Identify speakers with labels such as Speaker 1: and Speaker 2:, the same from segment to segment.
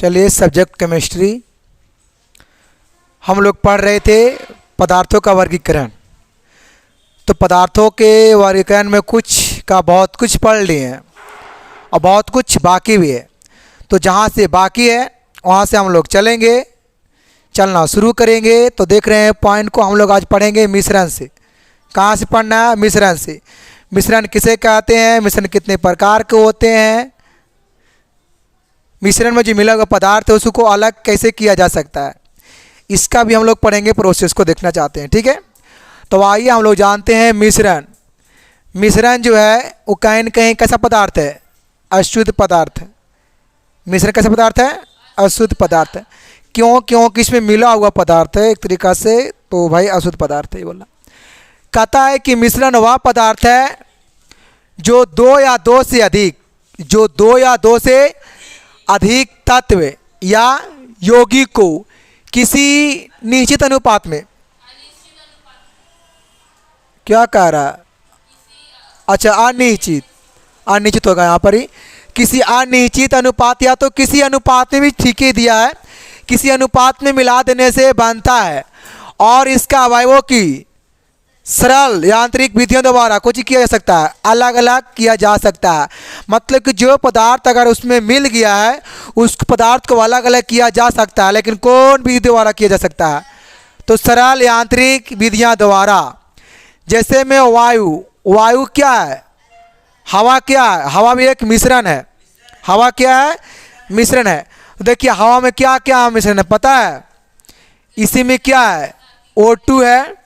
Speaker 1: चलिए, subject chemistry. हम लोग पढ़ रहे थे पदार्थों का वर्गीकरण। तो पदार्थों के वर्गीकरण में बहुत कुछ पढ़ लिए हैं और बहुत कुछ बाकी भी है। तो जहाँ से बाकी है वहाँ से हम लोग चलना शुरू करेंगे। तो देख रहे हैं पॉइंट को हम लोग आज पढ़ेंगे मिश्रण से। कहाँ से पढ़ना है? मिश्रण से। मिश्रण किसे कहते हैं? मिश्रण कितने प्रकार के होते हैं? मिश्रण में जो मिला हुआ पदार्थ है उसको अलग कैसे किया जा सकता है, इसका भी हम लोग पढ़ेंगे। प्रोसेस को देखना चाहते हैं, ठीक है। तो आइए हम लोग जानते हैं मिश्रण। मिश्रण जो है वो कहीं न कहीं कैसा पदार्थ है? अशुद्ध पदार्थ है। मिश्रण कैसा पदार्थ है? अशुद्ध पदार्थ है। क्योंकि इसमें मिला हुआ पदार्थ है एक तरीक़ा से, तो भाई अशुद्ध पदार्थ है ये बोला। कहता है कि मिश्रण वह पदार्थ है जो दो या दो से अधिक तत्व या यौगिक को किसी निश्चित अनुपात में, क्या कह रहा है? अच्छा, अनिश्चित होगा यहाँ पर ही। किसी अनिश्चित अनुपात या तो किसी अनुपात में भी ठीक ही दिया है, किसी अनुपात में मिला देने से बनता है और इसका अवयवों की सरल यांत्रिक विधियों द्वारा कुछ किया जा सकता है, अलग अलग किया जा सकता है। मतलब कि जो पदार्थ अगर उसमें मिल गया है उस पदार्थ को अलग अलग किया जा सकता है, लेकिन कौन विधि द्वारा किया जा सकता है? तो सरल यांत्रिक विधियां द्वारा। जैसे में वायु क्या है? हवा क्या है? हवा भी एक मिश्रण है। हवा क्या है? मिश्रण है। तो देखिए हवा में क्या क्या मिश्रण है पता है? इसी में क्या है? O2 है,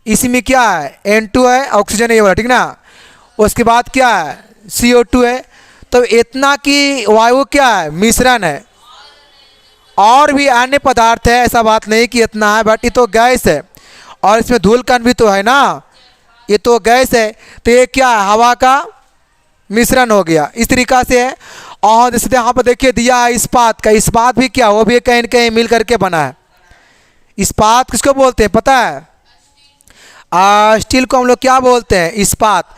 Speaker 1: इसी में क्या है? N2 है, ऑक्सीजन है ये वाला, ठीक ना। उसके बाद क्या है? CO2 है। तो इतना कि वायु क्या है? मिश्रण है। और भी अन्य पदार्थ है, ऐसा बात नहीं कि इतना है, बट ये तो गैस है और इसमें धूल कण भी तो है ना, ये तो गैस है। तो ये क्या है? हवा का मिश्रण हो गया। इस तरीक़ा से है। और जैसे यहाँ पर देखिए दिया है इस्पात का। इस्पात भी क्या, वो भी कहीं न कहीं मिल करके बना है। इस्पात किसको बोलते हैं पता है? स्टील को हम लोग क्या बोलते हैं? इस्पात।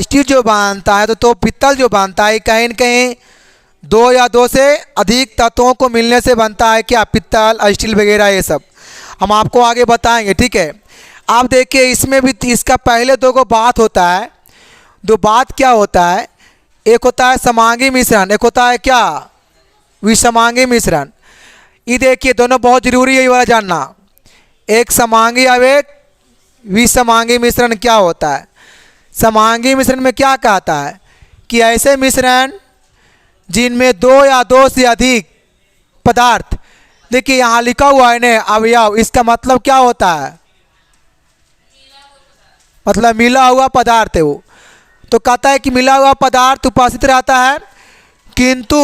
Speaker 1: स्टील जो बनता है तो पित्तल जो बनता है कहीं न कहीं दो या दो से अधिक तत्वों को मिलने से बनता है। क्या? पित्तल, स्टील वगैरह ये सब हम आपको आगे बताएंगे, ठीक है। आप देखिए इसमें भी इसका पहले दो को बात होता है। दो बात क्या होता है? एक होता है समांगी मिश्रण, एक होता है क्या? विसमांगी मिश्रण। ये देखिए दोनों बहुत जरूरी है ये वाला जानना। एक समांगी और एक विसमांगी मिश्रण क्या होता है? समांगी मिश्रण में क्या कहता है कि ऐसे मिश्रण जिनमें दो या दो से अधिक पदार्थ, देखिए यहाँ लिखा हुआ है ना अवयव, इसका मतलब क्या होता है? मतलब मिला हुआ पदार्थ है वो। तो कहता है कि मिला हुआ पदार्थ उपस्थित रहता है किंतु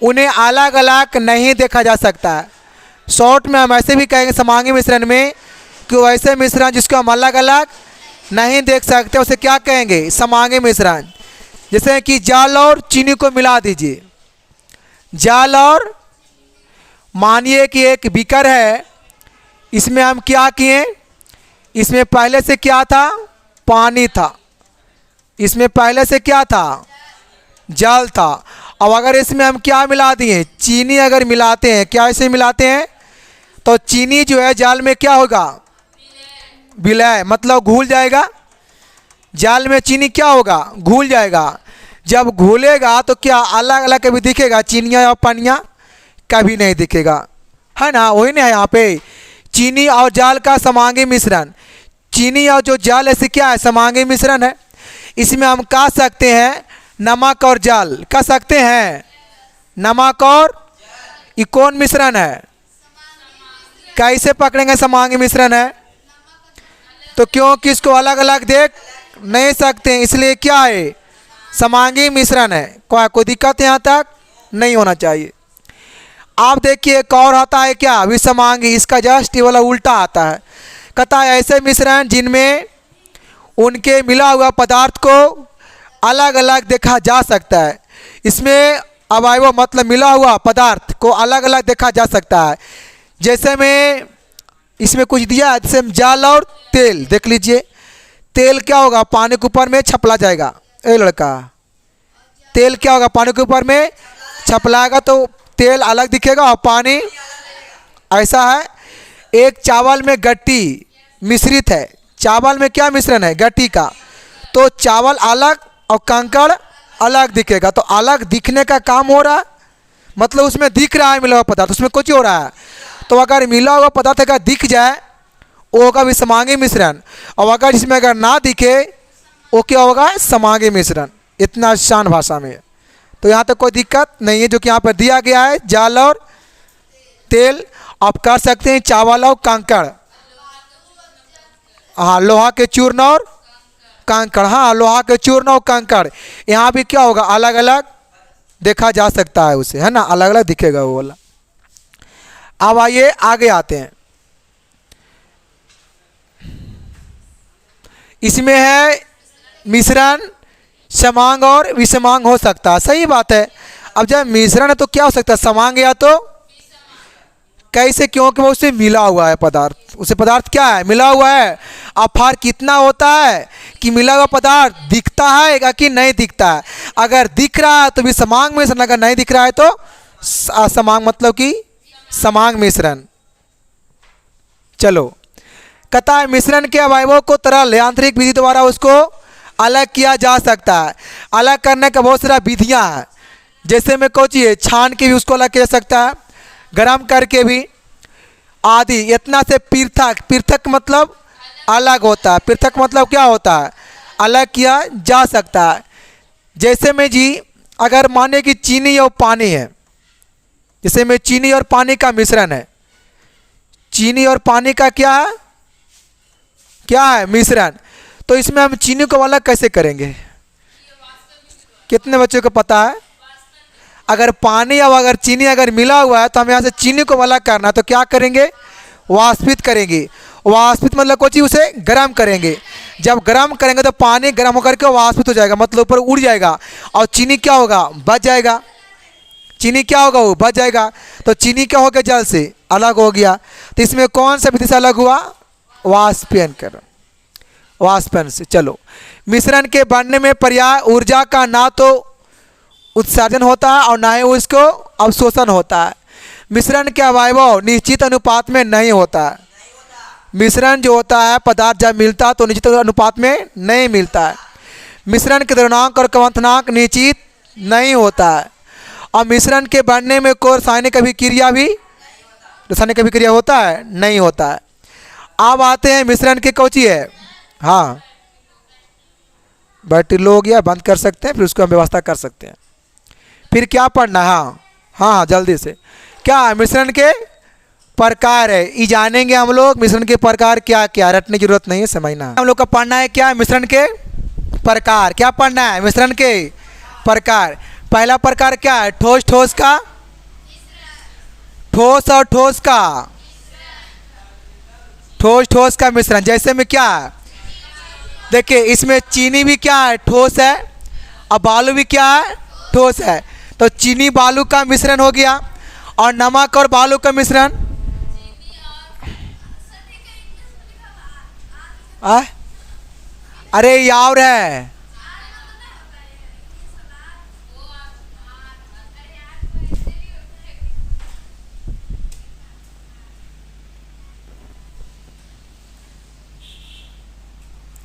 Speaker 1: उन्हें अलग अलग नहीं देखा जा सकता है। शॉर्ट में हम ऐसे भी कहेंगे समांगी मिश्रण में कि वो ऐसे मिश्रण जिसको हम अलग अलग नहीं देख सकते उसे क्या कहेंगे? समांगी मिश्रण। जैसे कि जल और चीनी को मिला दीजिए। जल और मानिए कि एक बीकर है, इसमें हम क्या किए? इसमें पहले से क्या था? पानी था। इसमें पहले से क्या था? जल था। अब अगर इसमें हम क्या मिला दिए? चीनी अगर मिलाते हैं, क्या ऐसे मिलाते हैं? तो चीनी जो है जल में क्या होगा? विलय, मतलब घुल जाएगा। जल में चीनी क्या होगा? घुल जाएगा। जब घुलेगा तो क्या अलग अलग कभी दिखेगा? चीनियाँ और पानियाँ कभी नहीं दिखेगा, है ना। वही ना है यहाँ पे चीनी और जल का समांगी मिश्रण। चीनी और जो जल ऐसे क्या है? समांगी मिश्रण है। इसमें हम कह सकते हैं नमक और जल, कह सकते हैं नमक और, ये कौन मिश्रण है? कैसे पकड़ेंगे समांगी मिश्रण है? तो क्योंकि इसको अलग अलग देख नहीं सकते इसलिए क्या है? समांगी मिश्रण है। कोई दिक्कत यहाँ तक नहीं होना चाहिए। आप देखिए एक और आता है क्या? विसमांगी। इसका जस्ट ये वाला उल्टा आता है। कहता है ऐसे मिश्रण जिनमें उनके मिला हुआ पदार्थ को अलग अलग देखा जा सकता है। इसमें अवयव मतलब मिला हुआ पदार्थ को अलग अलग देखा जा सकता है। जैसे में इसमें कुछ दिया है, जैसे जल और तेल देख लीजिए। तेल क्या होगा? पानी के ऊपर में छपला जाएगा। ए लड़का, तेल क्या होगा? पानी के ऊपर में छपलाएगा तो तेल अलग दिखेगा और पानी ऐसा है। एक चावल में गट्टी मिश्रित है, चावल में क्या मिश्रण है, गट्टी का, तो चावल अलग और कंकड़ अलग दिखेगा। तो अलग दिखने का काम हो रहा है, मतलब उसमें दिख रहा है मिला हुआ पदार्थ, उसमें कुछ हो रहा है। तो अगर मिला हुआ पदार्थ अगर दिख जाए वो होगा विषमांगी मिश्रण, और अगर इसमें अगर ना दिखे वो क्या होगा, समांगी मिश्रण। इतना आसान भाषा में, तो यहाँ तक कोई दिक्कत नहीं है। जो कि यहाँ पर दिया गया है जल और तेल, आप कर सकते हैं चावल और कंकड़, हाँ लोहा के चूर्ण और कंकड़, हाँ लोहा के चूर्ण और कंकड़। यहाँ भी क्या होगा, अलग अलग देखा जा सकता है उसे, है ना, अलग अलग दिखेगा वो वाला। अब आइए आगे आते हैं। इसमें है मिश्रण समांग और विषमांग हो सकता है, सही बात है। अब जब मिश्रण है तो क्या हो सकता है, समांग या तो कैसे, क्योंकि वो उससे मिला हुआ है पदार्थ, उसे पदार्थ क्या है, मिला हुआ है। अब फर्क कितना होता है कि मिला हुआ पदार्थ दिखता है या कि नहीं दिखता है। अगर दिख रहा है तो विषमांग मिश्रण, अगर नहीं दिख रहा है तो असमांग, मतलब कि समांग मिश्रण। चलो, कहता है मिश्रण के अवयवों को तरल यांत्रिक विधि द्वारा उसको अलग किया जा सकता है। अलग करने का बहुत सारा विधियां हैं, जैसे में कोची है, छान के भी उसको अलग किया जा सकता है, गरम करके भी आदि। इतना से पृथक, पृथक मतलब अलग होता है, पृथक मतलब क्या होता है, अलग किया जा सकता है। जैसे में जी अगर माने कि चीनी और पानी है, जैसे में चीनी और पानी का मिश्रण है, चीनी और पानी का क्या है, क्या है, मिश्रण। तो इसमें हम चीनी को अलग कैसे करेंगे, कितने बच्चों को पता है। अगर पानी और अगर चीनी अगर मिला हुआ है तो हम यहाँ से चीनी को अलग करना है, तो क्या करेंगे, वाष्पित करेंगे। वाष्पित मतलब कोई चीज़ उसे गर्म करेंगे। जब गर्म करेंगे तो पानी गर्म होकर के वाष्पित हो जाएगा, मतलब ऊपर उड़ जाएगा, और चीनी क्या होगा, बच जाएगा। चीनी क्या होगा, वो बच जाएगा। तो चीनी क्या हो गया, जल से अलग हो गया। तो इसमें कौन सा विधि से अलग हुआ, वाष्पीयन कर, वाष्पन से। चलो, मिश्रण के बनने में पर्याप्त ऊर्जा का ना तो उत्सर्जन होता है और ना ही उसको अवशोषण होता है। मिश्रण के अवयव निश्चित अनुपात में नहीं होता है। मिश्रण जो होता है पदार्थ जब मिलता है तो निश्चित अनुपात में नहीं मिलता है। मिश्रण के द्रवणांक और क्वथनांक निश्चित नहीं होता है। और मिश्रण के बनने में कोई रासायनिक अभिक्रिया भी, रासायनिक अभिक्रिया होता है, नहीं होता है। अब आते हैं मिश्रण के कौची है, हाँ बैटरी लो हो गया, बंद कर सकते हैं, फिर उसको हम व्यवस्था कर सकते हैं। फिर क्या पढ़ना है, हाँ हाँ जल्दी से, क्या है, मिश्रण के प्रकार है, ये जानेंगे हम लोग। मिश्रण के प्रकार क्या क्या, रटने की जरूरत नहीं है, समझना है। हम लोग का पढ़ना है क्या, मिश्रण के प्रकार। क्या पढ़ना है, मिश्रण के प्रकार। पहला प्रकार क्या है, ठोस ठोस का, ठोस और ठोस का, ठोस ठोस का मिश्रण। जैसे में क्या है, देखिए इसमें चीनी भी क्या है, ठोस है, और बालू भी क्या है, ठोस है। तो चीनी बालू का मिश्रण हो गया, और नमक और बालू का मिश्रण, अरे यार है,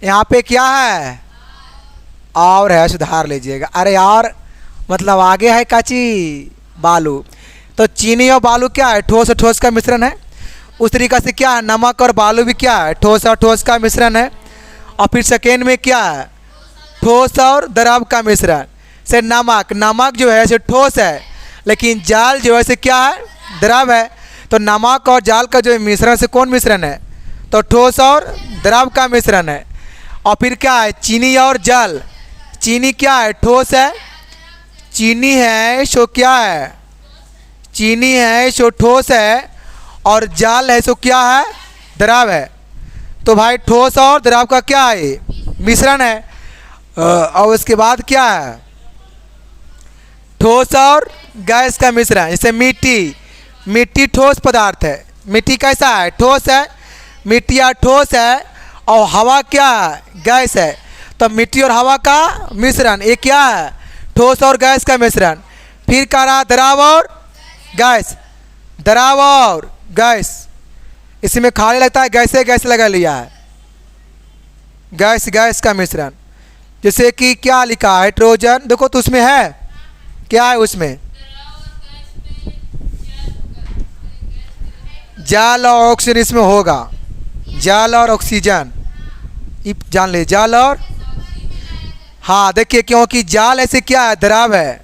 Speaker 1: यहाँ पे क्या है, और है, सुधार लीजिएगा। अरे यार मतलब आगे है काची, बालू। तो चीनी और बालू क्या है, ठोस और ठोस का मिश्रण है। उस तरीक़ा से क्या है, नमक और बालू भी क्या है, ठोस और ठोस का मिश्रण है। और फिर सेकेंड में क्या है, ठोस और द्रव का मिश्रण। से नमक, नमक जो है से ठोस है, लेकिन जल जो है से क्या है, द्रव है। तो नमक और जल का जो मिश्रण से कौन मिश्रण है, तो ठोस और द्रव का मिश्रण है। और फिर क्या है, चीनी और जल। चीनी क्या है, ठोस है, चीनी है सो क्या है, चीनी है सो ठोस है, और जल है सो क्या है, द्रव है। तो भाई ठोस और द्रव का क्या है, मिश्रण है। और उसके बाद क्या है, ठोस और गैस का मिश्रण। जैसे मिट्टी, मिट्टी ठोस पदार्थ है, मिट्टी कैसा है, ठोस है, मिट्टी या ठोस है, और हवा क्या है, गैस है। तो मिट्टी और हवा का मिश्रण, ये क्या है, ठोस और गैस का मिश्रण। फिर कह रहा द्रव और गैस, द्रव और गैस, इसमें खाली लगता है गैसे गैस लगा लिया है, गैस गैस का मिश्रण। जैसे कि क्या लिखा है हाइड्रोजन, देखो तो उसमें है क्या है, उसमें जल और ऑक्सीजन इसमें होगा, जल और ऑक्सीजन, ये जान ले, जल और, हाँ देखिए क्योंकि जल ऐसे क्या है, द्रव है।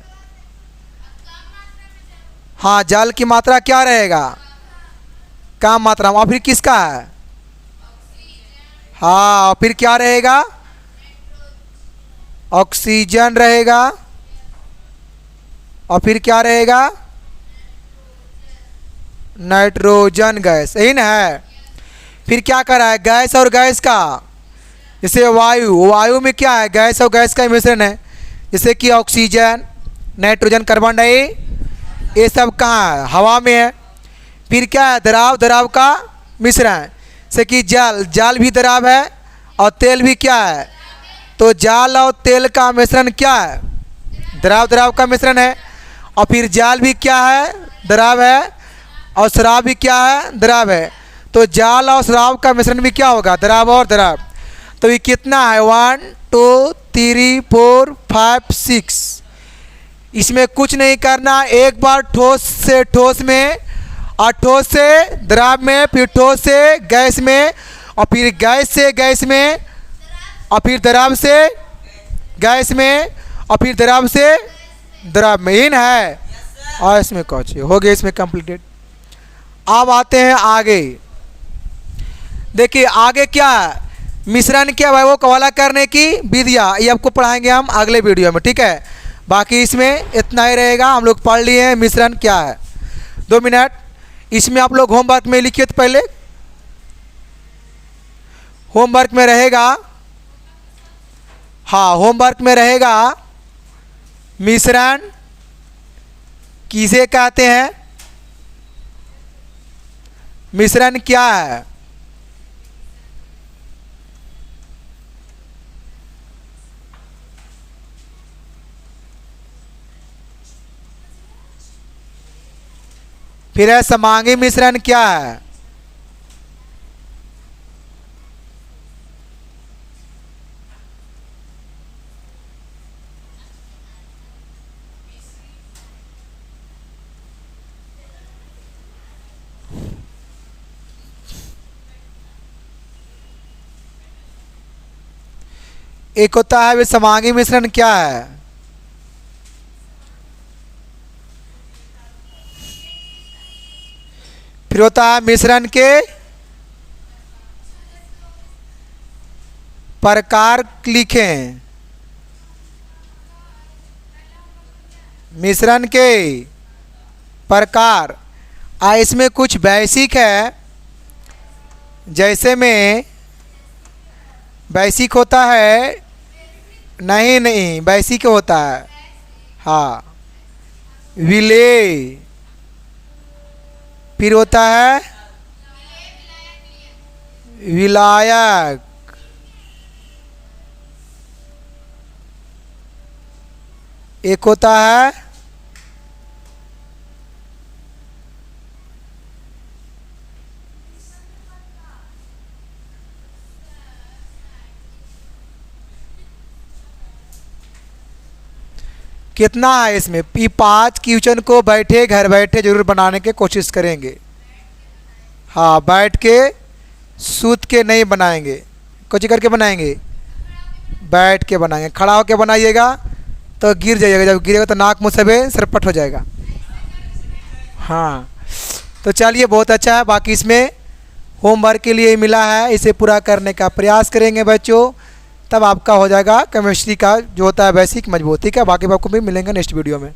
Speaker 1: हाँ जल की मात्रा क्या रहेगा, कम मात्रा में, और फिर किसका है, हाँ और फिर क्या रहेगा, ऑक्सीजन रहेगा, और फिर क्या रहेगा, नाइट्रोजन गैस, यही ना है। फिर क्या करा है, गैस और गैस का, जैसे वायु, वायु में क्या है, गैस और गैस का मिश्रण है, जैसे कि ऑक्सीजन, नाइट्रोजन, कार्बन डाई, ये सब कहाँ है, हवा में है। फिर क्या है, द्रव, द्रव का मिश्रण, जैसे कि जल, जल भी द्रव है और तेल भी क्या है, तो जल और तेल का मिश्रण क्या है, द्रव, द्रव का मिश्रण है। और फिर जल भी क्या है, द्रव है, और शराब भी क्या है, द्रव है। तो जल और शराब का मिश्रण भी क्या होगा, द्रव और द्रव। तो ये कितना है, 1 2 3 4 5 6, इसमें कुछ नहीं करना, एक बार ठोस से ठोस में, और ठोस से द्रव में, फिर ठोस से गैस में, और फिर गैस से गैस में, और फिर द्रव से गैस में, और फिर द्रव से द्रव में, इन है। और इसमें कौन हो गया, इसमें कंप्लीटेड। अब आते हैं आगे, देखिए आगे क्या है, मिश्रण क्या है वो कवाला करने की विधियाँ, ये आपको पढ़ाएंगे हम अगले वीडियो में, ठीक है। बाकी इसमें इतना ही रहेगा, हम लोग पढ़ लिए हैं मिश्रण क्या है। 2 मिनट, इसमें आप लोग होमवर्क में लिखिए, तो पहले होमवर्क में रहेगा, हाँ होमवर्क में रहेगा, मिश्रण किसे कहते हैं, मिश्रण क्या है, फिर है समांगी मिश्रण क्या है, एक होता है वे समांगी मिश्रण क्या है, फिर होता है मिश्रण के प्रकार लिखें, मिश्रण के प्रकार। इसमें कुछ बेसिक है, जैसे में बेसिक होता है, नहीं नहीं बेसिक होता है, हाँ विलेय, फिर होता है विलायक, एक होता है कितना है इसमें, P5 क्वेश्चन को बैठे घर बैठे जरूर बनाने की कोशिश करेंगे, हाँ बैठ के सूत के नहीं बनाएंगे, कुछ करके बनाएंगे, बैठ के बनाएंगे, खड़ा होके बनाइएगा तो गिर जाइएगा, जब गिरेगा तो नाक मुँह सबे सरपट हो जाएगा। हाँ तो चलिए बहुत अच्छा है, बाकी इसमें होमवर्क के लिए मिला है, इसे पूरा करने का प्रयास करेंगे बच्चों, तब आपका हो जाएगा केमिस्ट्री का जो होता है बेसिक मजबूत, ठीक है। बाकी आपको भी मिलेंगे नेक्स्ट वीडियो में।